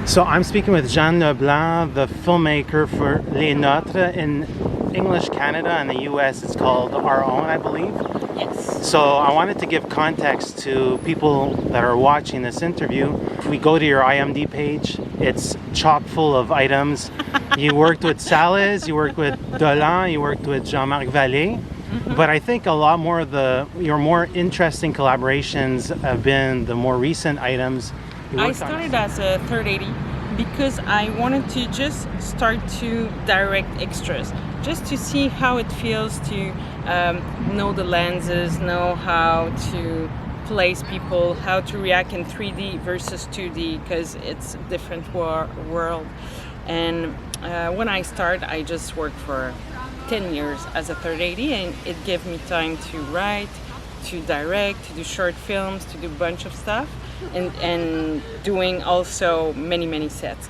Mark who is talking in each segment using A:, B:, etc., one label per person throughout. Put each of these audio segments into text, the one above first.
A: So I'm speaking with Jeanne Leblanc, the filmmaker for Les Nôtres. In English Canada and the US, it's called Our Own, I believe.
B: Yes.
A: So I wanted to give context to people that are watching this interview. We go to your IMDb page. It's chock full of items. You worked with Salles, you worked with Dolan, you worked with Jean-Marc Vallée. But I think a lot more of your more interesting collaborations have been the more recent items.
B: I started as a third AD because I wanted to just start to direct extras, just to see how it feels to know the lenses, know how to place people, how to react in 3D versus 2D, because it's a different world. And when I started, I just worked for 10 years as a third AD, and it gave me time to write, to direct, to do short films, to do a bunch of stuff, and doing also many sets.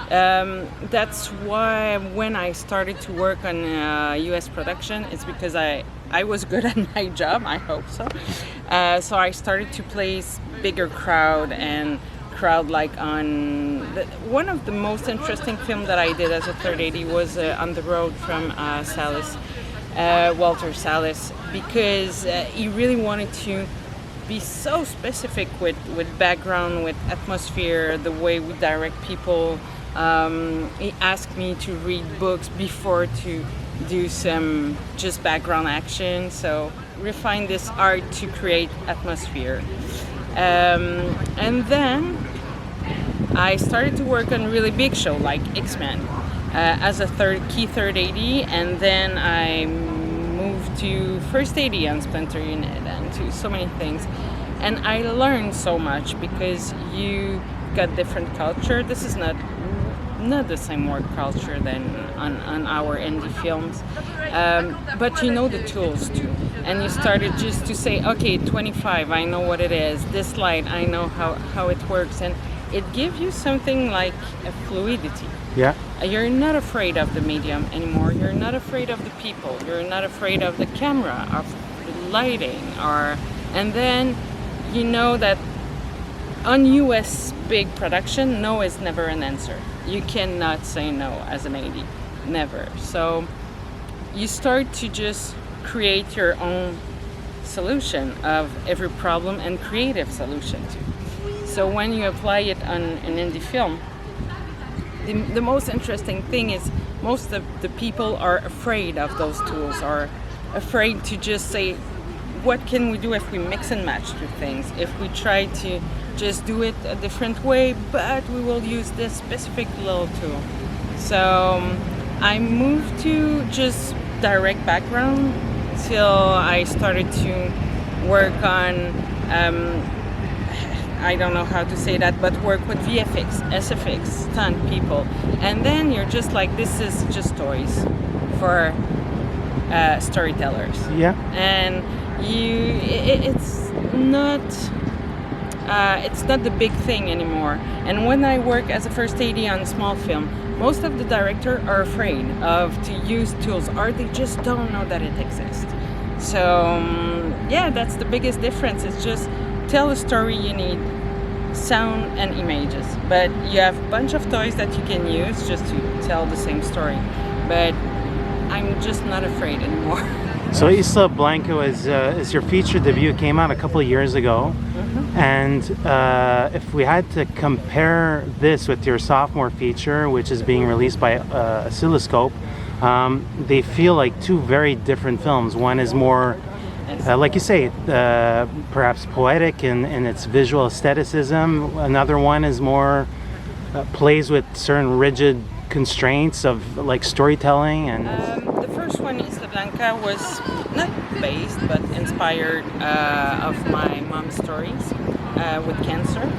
B: That's why when I started to work on US production, it's because I was good at my job, I hope so. So I started to place bigger crowd and like on one of the most interesting film that I did as a third AD was On the Road from Salles, Walter Salles, because he really wanted to be so specific with background, with atmosphere, the way we direct people. He asked me to read books before to do some just background action, so refine this art to create atmosphere. And then I started to work on really big show like X-Men as a key third AD, and then I moved to first AD on Splinter Unit and to so many things. And I learned so much because you got different culture. This is not the same work culture than on our indie films, but you know the tools too, and you started just to say, okay, 25, I know what it is, this light, I know how it works, and it gives you something like a fluidity.
A: Yeah.
B: You're not afraid of the medium anymore, you're not afraid of the people, you're not afraid of the camera, of the lighting, and then you know that on US big production, no is never an answer. You cannot say no as an AD, never. So you start to just create your own solution of every problem and creative solution too. So when you apply it on an indie film, the most interesting thing is most of the people are afraid of those tools, are afraid to just say, what can we do if we mix and match two things? If we try to just do it a different way, but we will use this specific little tool. So I moved to just direct background till I started to work on, I don't know how to say that, but work with VFX, SFX, stunt people. And then you're just like, this is just toys for storytellers.
A: Yeah.
B: And it's not the big thing anymore. And when I work as a first AD on small film, most of the directors are afraid to use tools, or they just don't know that it exists. So yeah, that's the biggest difference. It's just tell a story, you need sound and images, but you have a bunch of toys that you can use just to tell the same story. But I'm just not afraid anymore.
A: So Isla Blanca is your feature debut. It came out a couple of years ago. And if we had to compare this with your sophomore feature, which is being released by Oscilloscope, they feel like two very different films. One is more, like you say, perhaps poetic in its visual aestheticism. Another one is more, plays with certain rigid constraints of like storytelling. And
B: the first one, Isla Blanca, was not based but inspired of my mom's stories with cancer.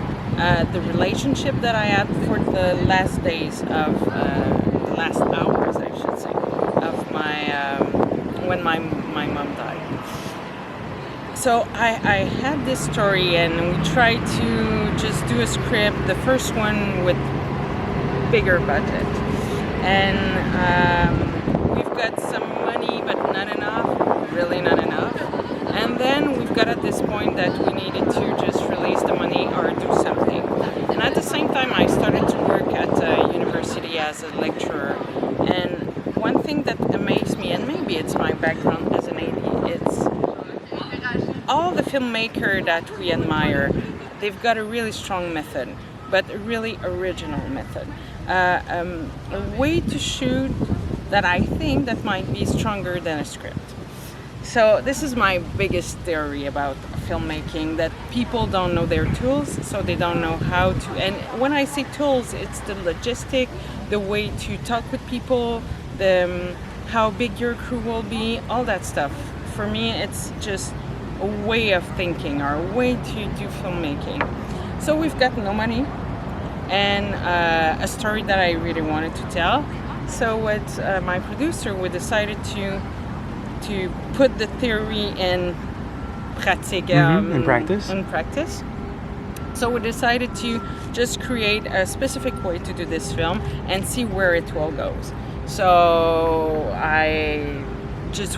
B: The relationship that I had for the last days of the last hours, I should say, of my when my mom died. So I had this story, and we tried to just do a script. The first one with bigger budget, and we've got some money, but not enough, really not enough. And then we've got at this point that we needed to just release the money or do something. And at the same time, I started to work as a lecturer. And one thing that amazed me, and maybe it's my background as an AD, it's all the filmmakers that we admire, they've got a really strong method, but a really original method. A way to shoot that I think that might be stronger than a script. So this is my biggest theory about filmmaking, that people don't know their tools, so they don't know how to, and when I say tools, it's the logistic, the way to talk with people, the how big your crew will be, all that stuff. For me, it's just a way of thinking or a way to do filmmaking. So we've got no money and a story that I really wanted to tell. So with my producer, we decided to put the theory in pratique,
A: in practice.
B: In practice. So we decided to just create a specific way to do this film and see where it will go. So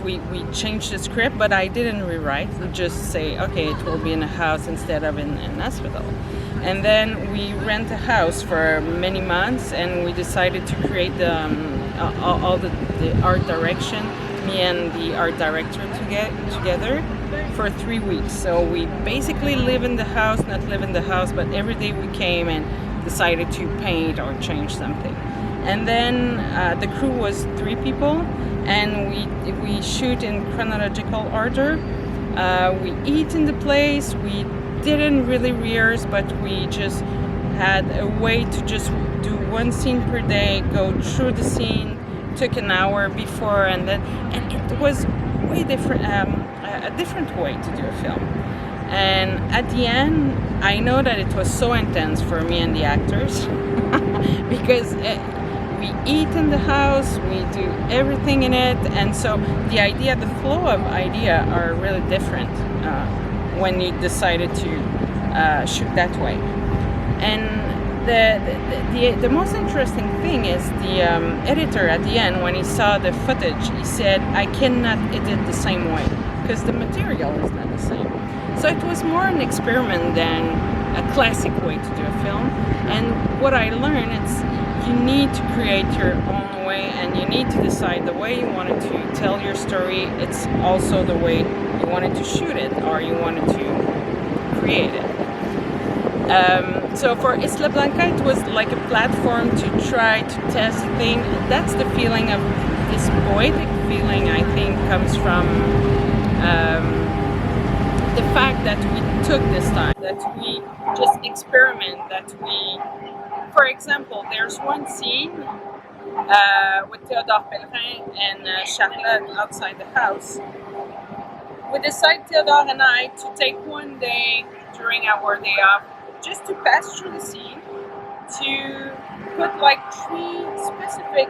B: we changed the script, but I didn't rewrite. We just say, okay, it will be in a house instead of in an hospital. And then we rent a house for many months, and we decided to create all the art direction, me and the art director together for 3 weeks. So we basically live in the house, not live in the house, but every day we came and decided to paint or change something. And then the crew was 3 people, and we shoot in chronological order. We eat in the place. We didn't really rehearse, but we just had a way to just do 1 scene per day, go through the scene, took an hour before, and it was way different, a different way to do a film. And at the end, I know that it was so intense for me and the actors because we eat in the house, we do everything in it, and so the flow of idea are really different when you decided to shoot that way. And the most interesting thing is the editor at the end, when he saw the footage, he said, I cannot edit the same way because the material is not the same. So it was more an experiment than a classic way to do a film. And what I learned is you need to create your own way, and you need to decide the way you wanted to tell your story. It's also the way you wanted to shoot it or you wanted to create it. So for Isla Blanca, it was like a platform to try to test things. That's the feeling of this poetic feeling, I think, comes from the fact that we took this time, that we just experiment, that we, for example, there's one scene with Théodore Pellerin and Charlotte outside the house. We decided, Théodore and I, to take one day during our day off just to pass through the scene, to put like 3 specific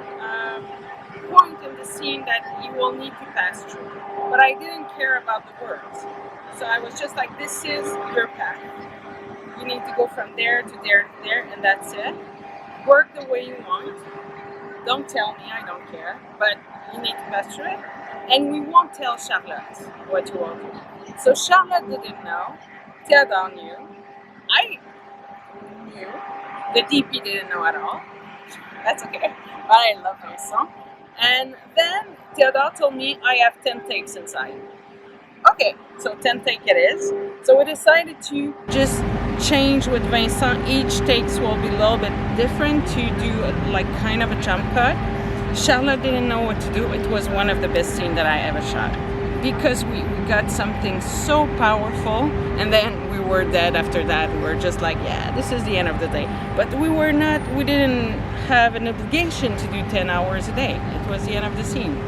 B: points in the scene that you will need to pass through. But I didn't care about the words. So I was just like, this is your path. You need to go from there to there to there, and that's it. Work the way you want. Don't tell me, I don't care, but you need to pass through it. And we won't tell Charlotte what you want to do. So Charlotte didn't know, Théodore knew, I knew, the DP didn't know at all. That's okay, but I love Vincent. And then Théodore told me I have 10 takes inside. Okay, so 10 take it is. So we decided to just change with Vincent. Each takes will be a little bit different to do like kind of a jump cut. Charlotte didn't know what to do. It was one of the best scenes that I ever shot because we got something so powerful, and then we were dead after that. We were just like, yeah, this is the end of the day. But we didn't have an obligation to do 10 hours a day. It was the end of the scene.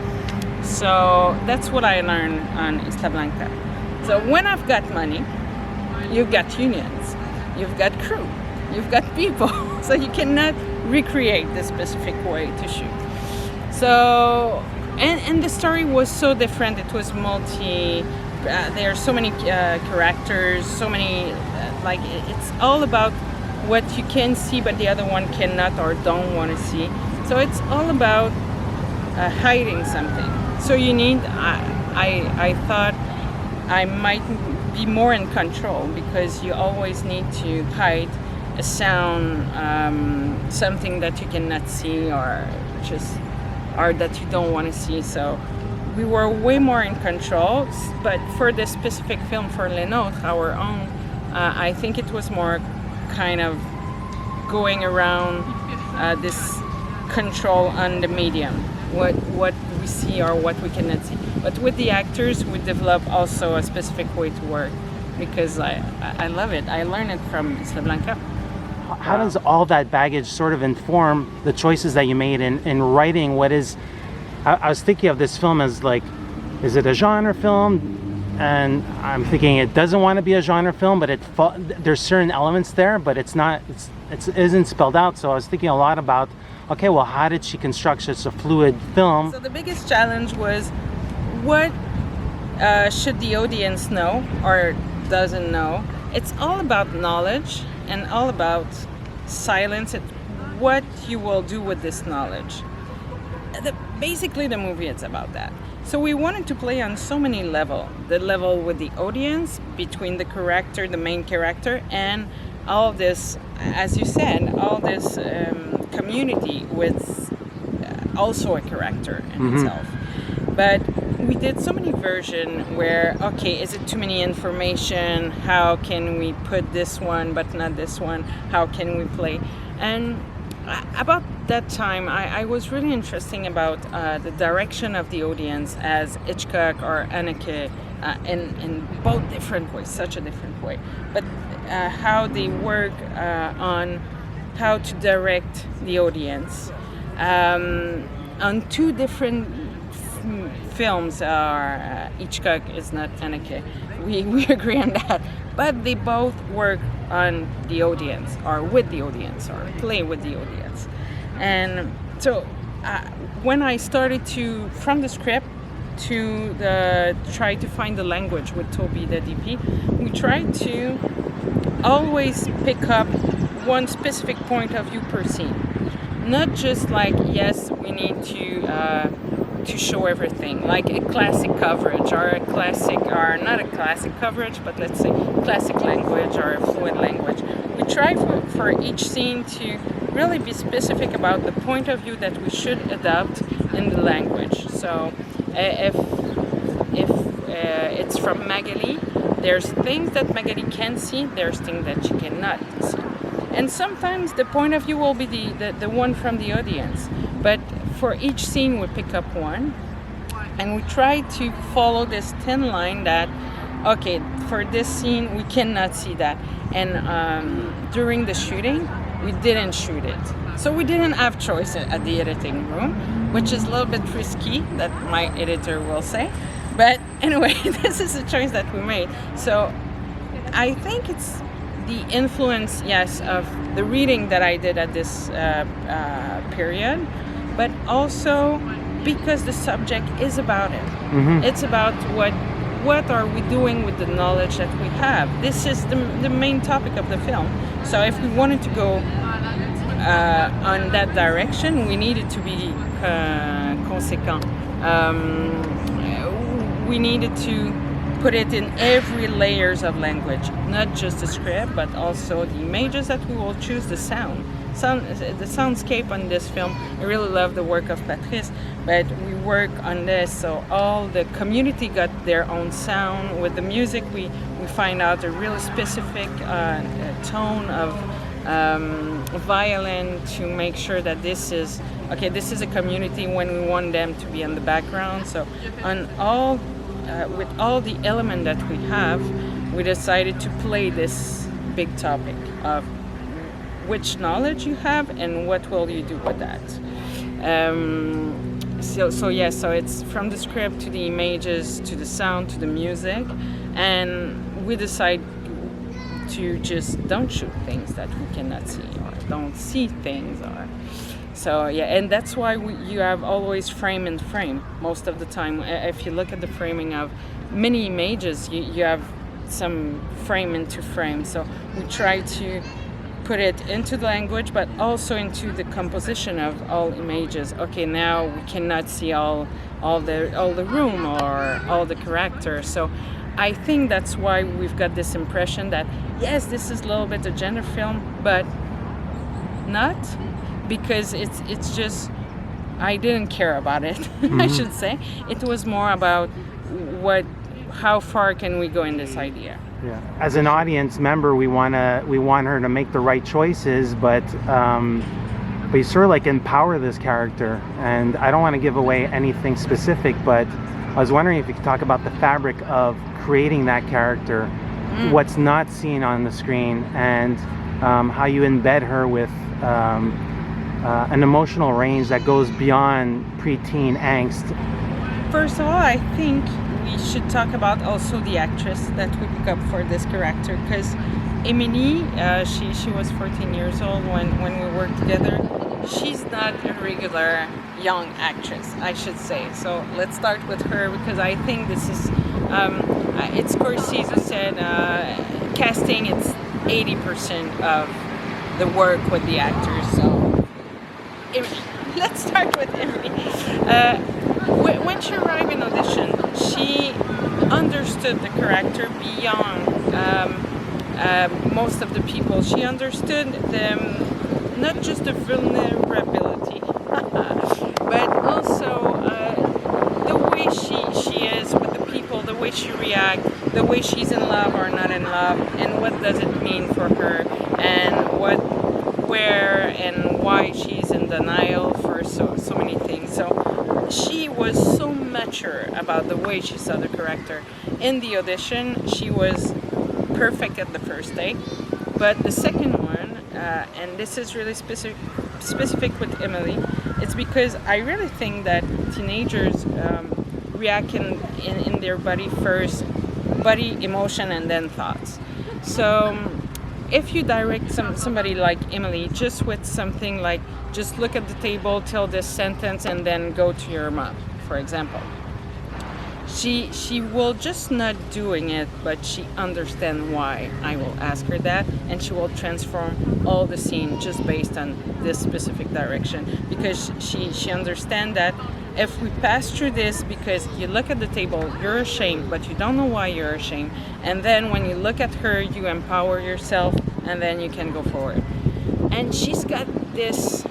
B: So that's what I learned on Isla Blanca. So when I've got money, you've got unions, you've got crew, you've got people. So you cannot recreate the specific way to shoot. So, and the story was so different. It was there are so many characters, so many, it's all about what you can see but the other one cannot or don't want to see. So it's all about hiding something. So you need, I thought I might be more in control because you always need to hide a sound, something that you cannot see or that you don't want to see. So we were way more in control. But for this specific film, for Les Nôtres, our own, I think it was more kind of going around this control on the medium, what we see or what we cannot see. But with the actors, we develop also a specific way to work, because I love it. I learned it from Isla Blanca.
A: How does all that baggage sort of inform the choices that you made in writing what is... I was thinking of this film as like, is it a genre film? And I'm thinking it doesn't want to be a genre film, but there's certain elements there, but it isn't spelled out. So I was thinking a lot about, okay, well, how did she construct such a fluid film?
B: So the biggest challenge was, what should the audience know or doesn't know? It's all about knowledge and all about silence. What you will do with this knowledge. Basically, the movie is about that. So we wanted to play on so many levels. The level with the audience, between the character, the main character, and all this, as you said, all this community with also a character in itself. But we did so many versions where, okay, is it too many information? How can we put this one but not this one? How can we play? And about that time, I was really interesting about the direction of the audience as Hitchcock or Haneke in both different ways, such a different way. But how they work on how to direct the audience on two different films. Hitchcock is not Haneke. We agree on that. But they both work on the audience, or with the audience, or play with the audience. And so when I started from the script to try to find the language with Toby, the DP, we tried to always pick up one specific point of view per scene. Not just like, yes, we need to show everything, like a classic coverage or not a classic coverage, but let's say classic language or a fluid language. We try for each scene to really be specific about the point of view that we should adopt in the language. So if it's from Magali, there's things that Magali can see, there's things that she cannot see. And sometimes the point of view will be the one from the audience. But for each scene we pick up one, and we try to follow this thin line that, okay, for this scene we cannot see that. And during the shooting, we didn't shoot it. So we didn't have choice at the editing room, which is a little bit risky, that my editor will say. But anyway, this is a choice that we made. So I think it's the influence, yes, of the reading that I did at this period, but also because the subject is about it. Mm-hmm. It's about what are we doing with the knowledge that we have. This is the main topic of the film. So if we wanted to go on that direction, we needed to be conséquent. We needed to put it in every layers of language, not just the script, but also the images that we will choose, the soundscape on this film. I really love the work of Patrice, but we work on this, so all the community got their own sound. With the music, we find out a really specific tone of violin to make sure that this is a community when we want them to be in the background. So on all with all the element that we have, we decided to play this big topic of which knowledge you have and what will you do with that. So it's from the script to the images to the sound to the music, and we decide to just don't shoot things that we cannot see, or don't see things, or so yeah. And that's why you have always frame and frame most of the time. If you look at the framing of many images, you have some frame into frame. So we try to put it into the language, but also into the composition of all images. Okay, now we cannot see all the room or all the characters. So I think that's why we've got this impression that yes, this is a little bit a gender film, but not, because it's just, I didn't care about it. I should say it was more about how far can we go in this idea.
A: Yeah. As an audience member, we want her to make the right choices, but you sort of like empower this character. And I don't want to give away anything specific, but I was wondering if you could talk about the fabric of creating that character, what's not seen on the screen, and how you embed her with an emotional range that goes beyond preteen angst.
B: First of all, I think we should talk about also the actress that we pick up for this character, because Émilie, she was 14 years old when we worked together. She's not a regular young actress, I should say. So let's start with her, because I think this is, it's Scorsese said, casting, it's 80% of the work with the actors. So let's start with Émilie. When she arrived in audition, she understood the character beyond most of the people. She understood not just the vulnerability, but also the way she is with the people, the way she reacts, the way she's in love or not in love, and what does it mean for her, and where and why she's in denial for so many things. So she was so mature about the way she saw the character. In the audition, she was perfect at the first day, but the second one, and this is really specific with Émilie, it's because I really think that teenagers react in their body first, body, emotion, and then thoughts. So if you direct somebody like Émilie just with something like, just look at the table, tell this sentence, and then go to your mom, for example, she will just not doing it, but she understand why I will ask her that, and she will transform all the scene just based on this specific direction, because she understand that if we pass through this, because you look at the table, you're ashamed, but you don't know why you're ashamed, and then when you look at her, you empower yourself, and then you can go forward. And she's got this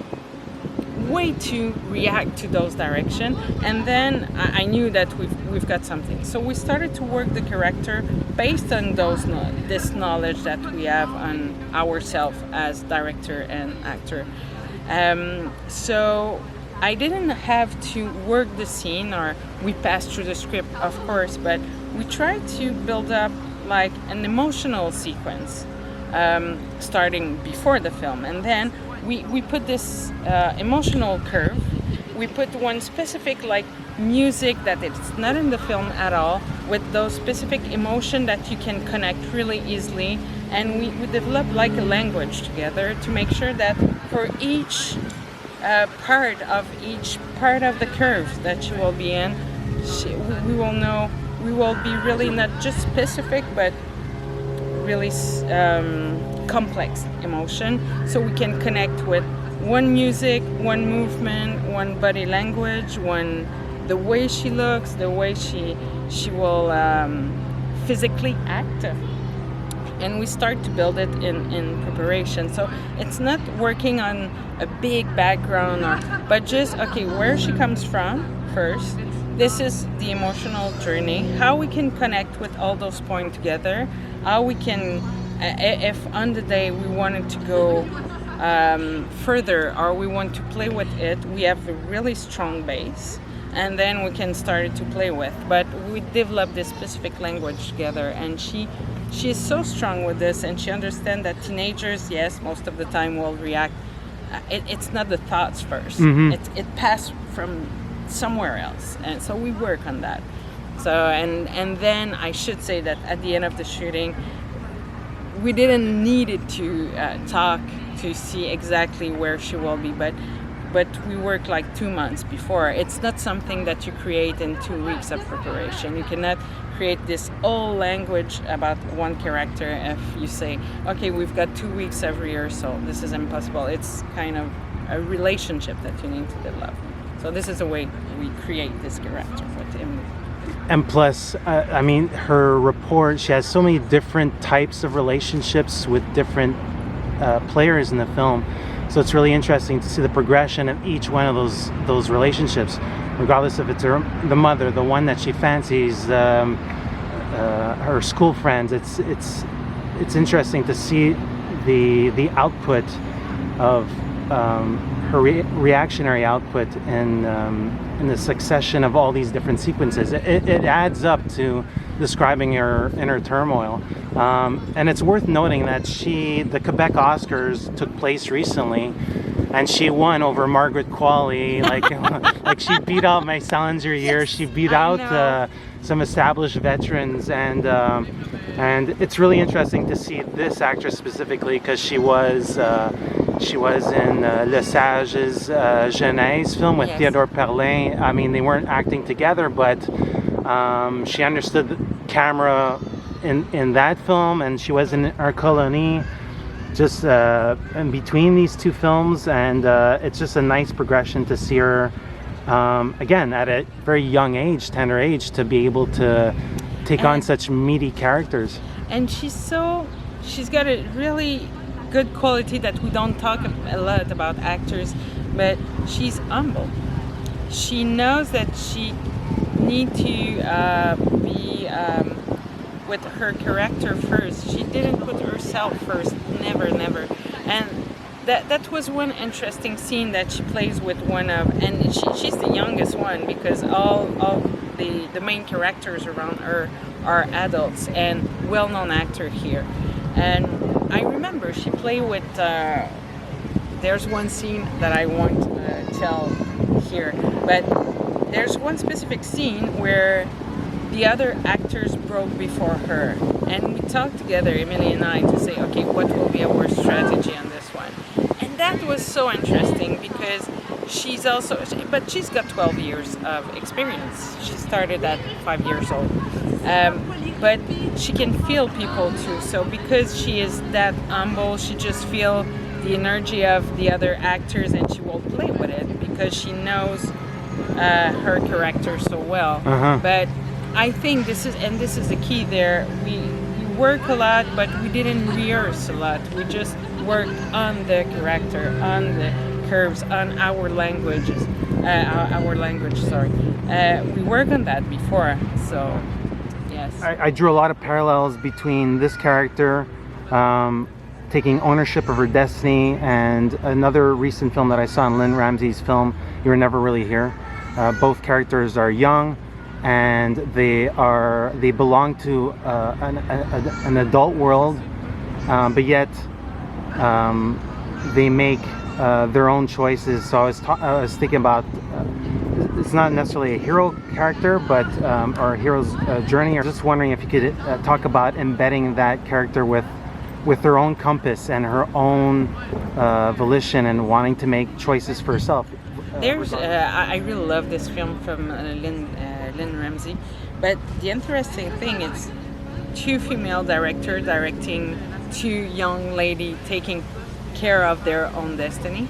B: way to react to those directions, and then I knew that we've got something. So we started to work the character based on this knowledge that we have on ourselves as director and actor. So I didn't have to work the scene, or we passed through the script, of course, but we tried to build up like an emotional sequence starting before the film, and then we put this emotional curve. We put one specific like music that it's not in the film at all, with those specific emotion that you can connect really easily, and we developed like a language together to make sure that for each part of the curve that she will be in, we will be really not just specific, but really complex emotion, so we can connect with one music, one movement, one body language, the way she looks, the way she will physically act. And we start to build it in preparation. So it's not working on a big background, but just, okay, where she comes from first. This is the emotional journey, how we can connect with all those points together, how we can, if on the day we wanted to go further or we want to play with it, we have a really strong base, and then we can start to play with. But we develop this specific language together, and she is so strong with this, and she understands that teenagers, yes, most of the time will react. It's not the thoughts first. Mm-hmm. It passed from somewhere else, and so we work on that. So and then I should say that at the end of the shooting, we didn't need it to talk to see exactly where she will be, but but we work like 2 months before. It's not something that you create in 2 weeks of preparation. You cannot create this whole language about one character if you say, okay, we've got 2 weeks of rehearsal. This is impossible. It's kind of a relationship that you need to develop. So this is the way we create this character with Emily.
A: And plus, I mean, her rapport, she has so many different types of relationships with different players in the film. So it's really interesting to see the progression of each one of those relationships, regardless if it's the mother, the one that she fancies, her school friends. It's interesting to see the output of her reactionary output in the succession of all these different sequences. It adds up to describing her inner turmoil. And it's worth noting that the Quebec Oscars took place recently, and she won over Margaret Qualley. Like she beat out May Salinger year. She beat out some established veterans, and it's really interesting to see this actress specifically because she was in Le Sage's Genèse film with Theodore Perlin. I mean, they weren't acting together, but she understood the camera in that film, and she was in Our Colonie just in between these two films, and it's just a nice progression to see her again at a very young age, tender age, to be able to take on such meaty characters.
B: And she's got a really good quality that we don't talk a lot about actors, but she's humble. She knows that she need to be with her character first. She didn't put herself first, never. And that was one interesting scene that she plays with one of, and she's the youngest one because all the main characters around her are adults and well-known actor here. And I remember she played with, there's one scene that I won't tell here, but there's one specific scene where the other actors broke before her, and we talked together, Emily and I, to say, okay, what will be our strategy on this one? And that was so interesting because she's got 12 years of experience. She started at 5 years old. But she can feel people too. So because she is that humble, she just feels the energy of the other actors, and she will play with it because she knows her character so well. But I think this is the key there. We work a lot, but we didn't rehearse a lot. We just worked on the character, on the curves, on our languages. We worked on that before, so yes.
A: I drew a lot of parallels between this character taking ownership of her destiny and another recent film that I saw in Lynn Ramsey's film, You Were Never Really Here. Both characters are young, and they belong to an adult world, but yet they make their own choices. So I was thinking about it's not necessarily a hero character, but or a hero's journey. Or just wondering if you could talk about embedding that character with her own compass and her own volition and wanting to make choices for herself.
B: I really love this film from Lynn Ramsey, but the interesting thing is two female directors directing two young ladies taking care of their own destiny.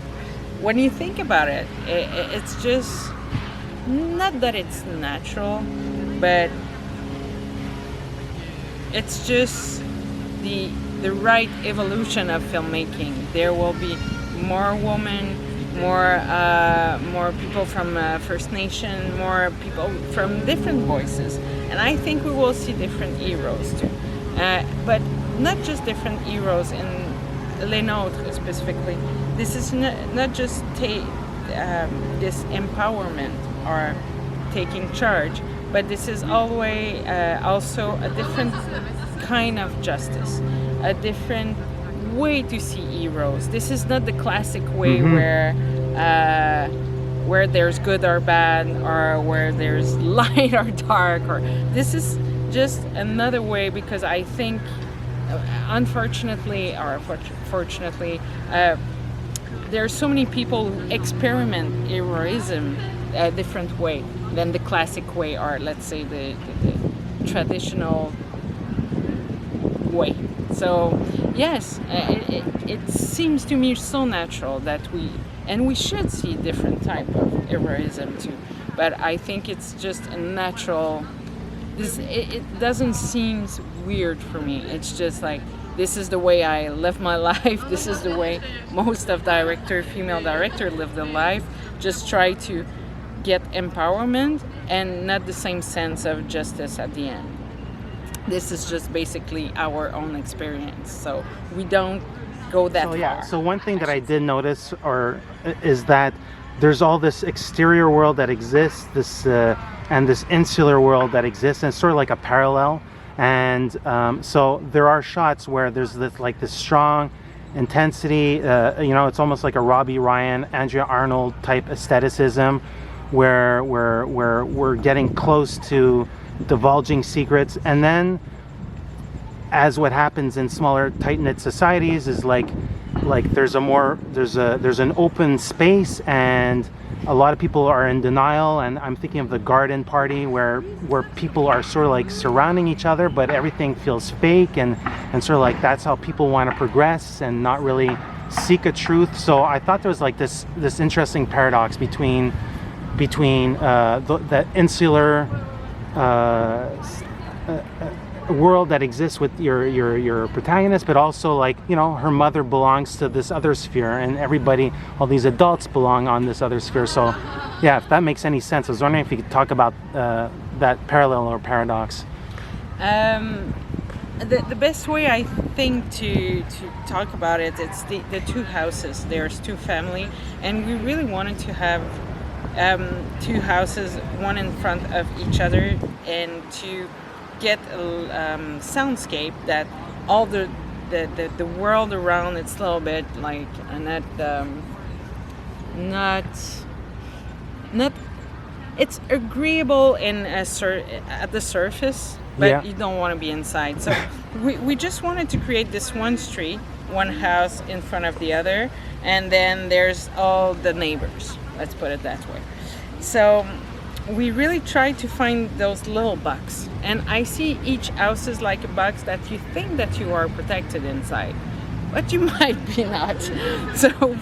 B: When you think about it, it's just not that it's natural, but it's just the right evolution of filmmaking. There will be more women, more people from First Nation, more people from different voices, and I think we will see different heroes too, but not just different heroes in Les Nôtres specifically. This is not just this empowerment or taking charge, but this is always also a different kind of justice, a different way to see heroes. This is not the classic way where there's good or bad, or where there's light or dark, or this is just another way, because I think unfortunately or fortunately there are so many people who experiment heroism a different way than the classic way, or let's say the traditional way. So yes, it seems to me so natural that we should see different type of heroism too. But I think it's just a natural. It doesn't seem weird for me. It's just like, this is the way I live my life. This is the way most of female director live their life. Just try to get empowerment and not the same sense of justice at the end. This is just basically our own experience. So we don't go that far.
A: So one thing that I did notice is that there's all this exterior world that exists, and this insular world that exists, and it's sort of like a parallel. And so there are shots where there's this strong intensity. It's almost like a Robbie Ryan, Andrea Arnold type aestheticism, where we're getting close to divulging secrets. And then, as what happens in smaller, tight-knit societies, is like there's an open space, and a lot of people are in denial. And I'm thinking of the garden party where people are sort of like surrounding each other, but everything feels fake, and sort of like that's how people want to progress and not really seek a truth. So I thought there was like this interesting paradox between the insular world that exists with your protagonist, but also her mother belongs to this other sphere, and all these adults belong on this other sphere. So yeah, if that makes any sense, I was wondering if you could talk about that parallel or paradox.
B: The best way I think to talk about it, it's the two houses. There's two family, and we really wanted to have two houses, one in front of each other, and to get a soundscape that all the world around it's a little bit like not it's agreeable at the surface, but you don't want to be inside. So we just wanted to create this one street, one house in front of the other, and then there's all the neighbors, let's put it that way. So we really try to find those little bugs, and I see each house is like a box that you think that you are protected inside, but you might be not. So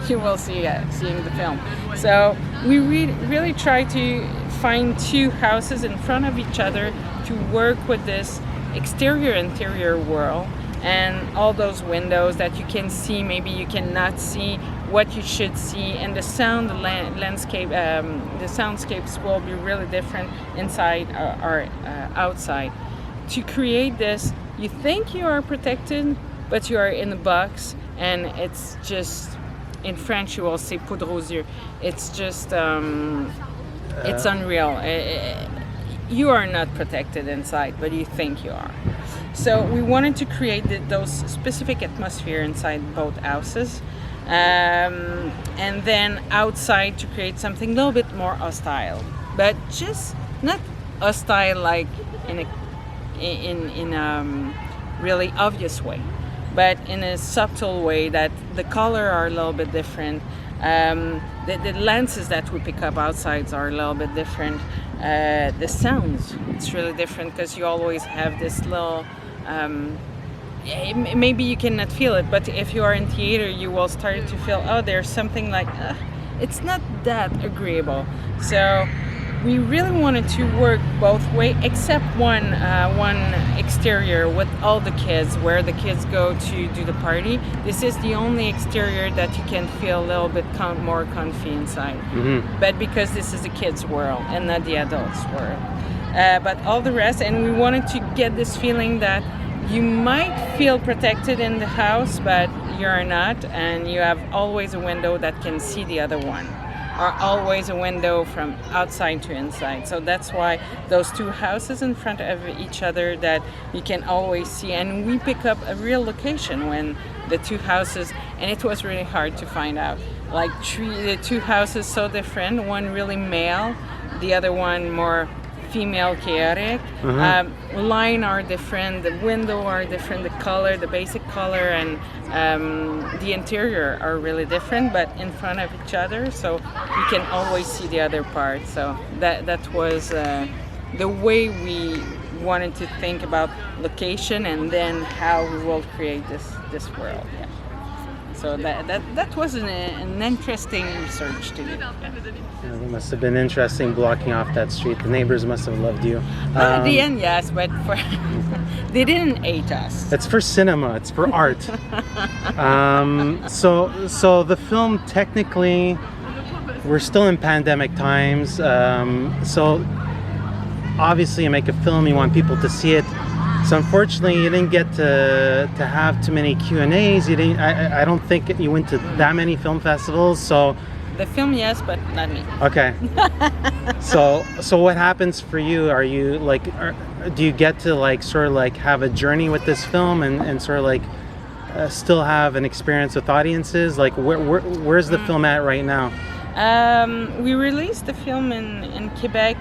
B: you will see seeing the film. So we really try to find two houses in front of each other to work with this interior world, and all those windows that you can see, maybe you cannot see what you should see, and the sound, the landscape, the soundscapes will be really different inside or outside. To create this, you think you are protected, but you are in a box, and it's just, in French you will say poudre aux yeux. It's just, it's unreal. You are not protected inside, but you think you are. So we wanted to create those specific atmosphere inside both houses, and then outside to create something a little bit more hostile, but just not hostile like in a really obvious way, but in a subtle way that the color are a little bit different. The lenses that we pick up outside are a little bit different. The sounds, it's really different because you always have this little, maybe you cannot feel it, but if you are in theater, you will start to feel, oh, there's something like, it's not that agreeable. So we really wanted to work both ways, except one exterior with all the kids, where the kids go to do the party. This is the only exterior that you can feel a little bit more comfy inside. Mm-hmm. But because this is a kids' world and not the adults' world. But all the rest, and we wanted to get this feeling that you might feel protected in the house, but you're not, and you have always a window that can see the other one, or always a window from outside to inside. So that's why those two houses in front of each other that you can always see. And we pick up a real location when the two houses, and it was really hard to find out. The two houses so different, one really male, the other one more female chaotic. Line are different, the window are different, the color, the basic color, and the interior are really different, but in front of each other, so you can always see the other part. So that was the way we wanted to think about location and then how we will create this world. Yeah. So that was an interesting research to do.
A: Yeah, it must have been interesting blocking off that street. The neighbors must have loved you.
B: At the end, yes, but they didn't hate us.
A: It's for cinema. It's for art. So the film, technically, we're still in pandemic times. So obviously, you make a film, you want people to see it. So unfortunately, you didn't get to have too many Q&As. You didn't. I don't think you went to that many film festivals. So
B: the film, yes, but not me.
A: Okay. So what happens for you? Are you like, do you get to like sort of like have a journey with this film and sort of like still have an experience with audiences? Like where's the film at right now?
B: We released the film in Quebec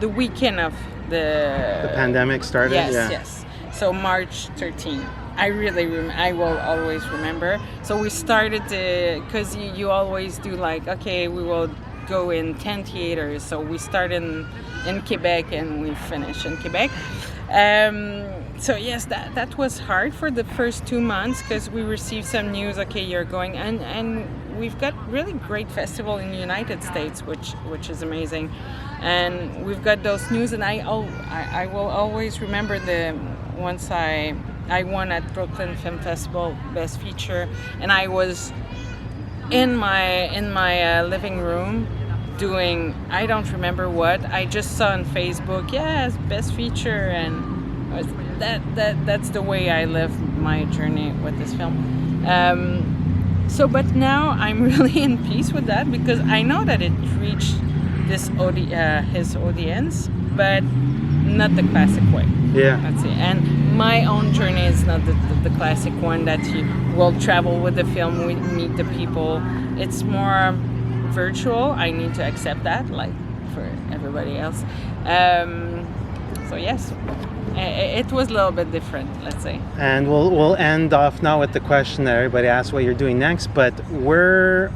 B: the weekend of the
A: pandemic started.
B: Yes,
A: yeah.
B: Yes. So March 13. I will always remember. So we started because you always do like, okay, we will go in 10 theaters. So we started in Quebec and we finish in Quebec. So yes, that was hard for the first 2 months because we received some news. Okay, you're going, and we've got really great festival in the United States, which is amazing, and we've got those news. And I will always remember once I won at Brooklyn Film Festival Best Feature, and I was in my living room doing, I don't remember what. I just saw on Facebook, yes, Best Feature, and that's the way I live my journey with this film. But now I'm really in peace with that because I know that it reached his audience, but not the classic way.
A: Yeah.
B: Let's see. And my own journey is not the classic one that you will travel with the film, we meet the people. It's more virtual. I need to accept that, like for everybody else. So yes, it was a little bit different, let's say. And
A: we'll end off now with the question that everybody asks what you're doing next. But where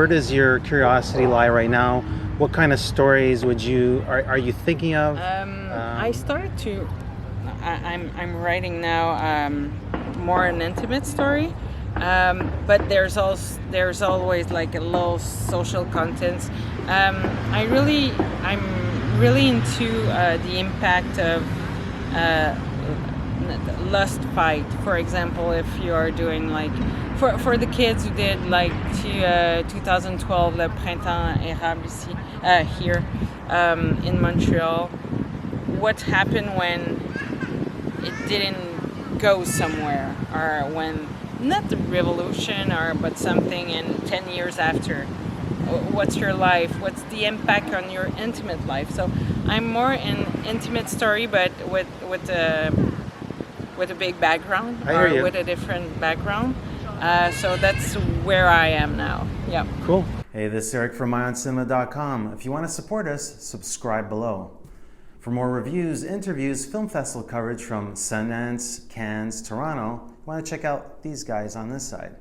A: does your curiosity lie right now? What kind of stories are you thinking of?
B: I started to. I'm writing now more an intimate story, but there's always like a little social content. I'm really into the impact of lust fight. For example, if you are doing like for the kids who did like 2012 Le Printemps Érable ici, here in Montreal, what happened when it didn't go somewhere, or when not the revolution but something in 10 years after. What's your life? What's the impact on your intimate life? So I'm more in intimate story, but with a big background with a different background. So that's where I am now. Yeah.
A: Cool. Hey, this is Eric from IONCINEMA.com. If you want to support us, subscribe below. For more reviews, interviews, film festival coverage from Sundance, Cannes, Toronto, you want to check out these guys on this side.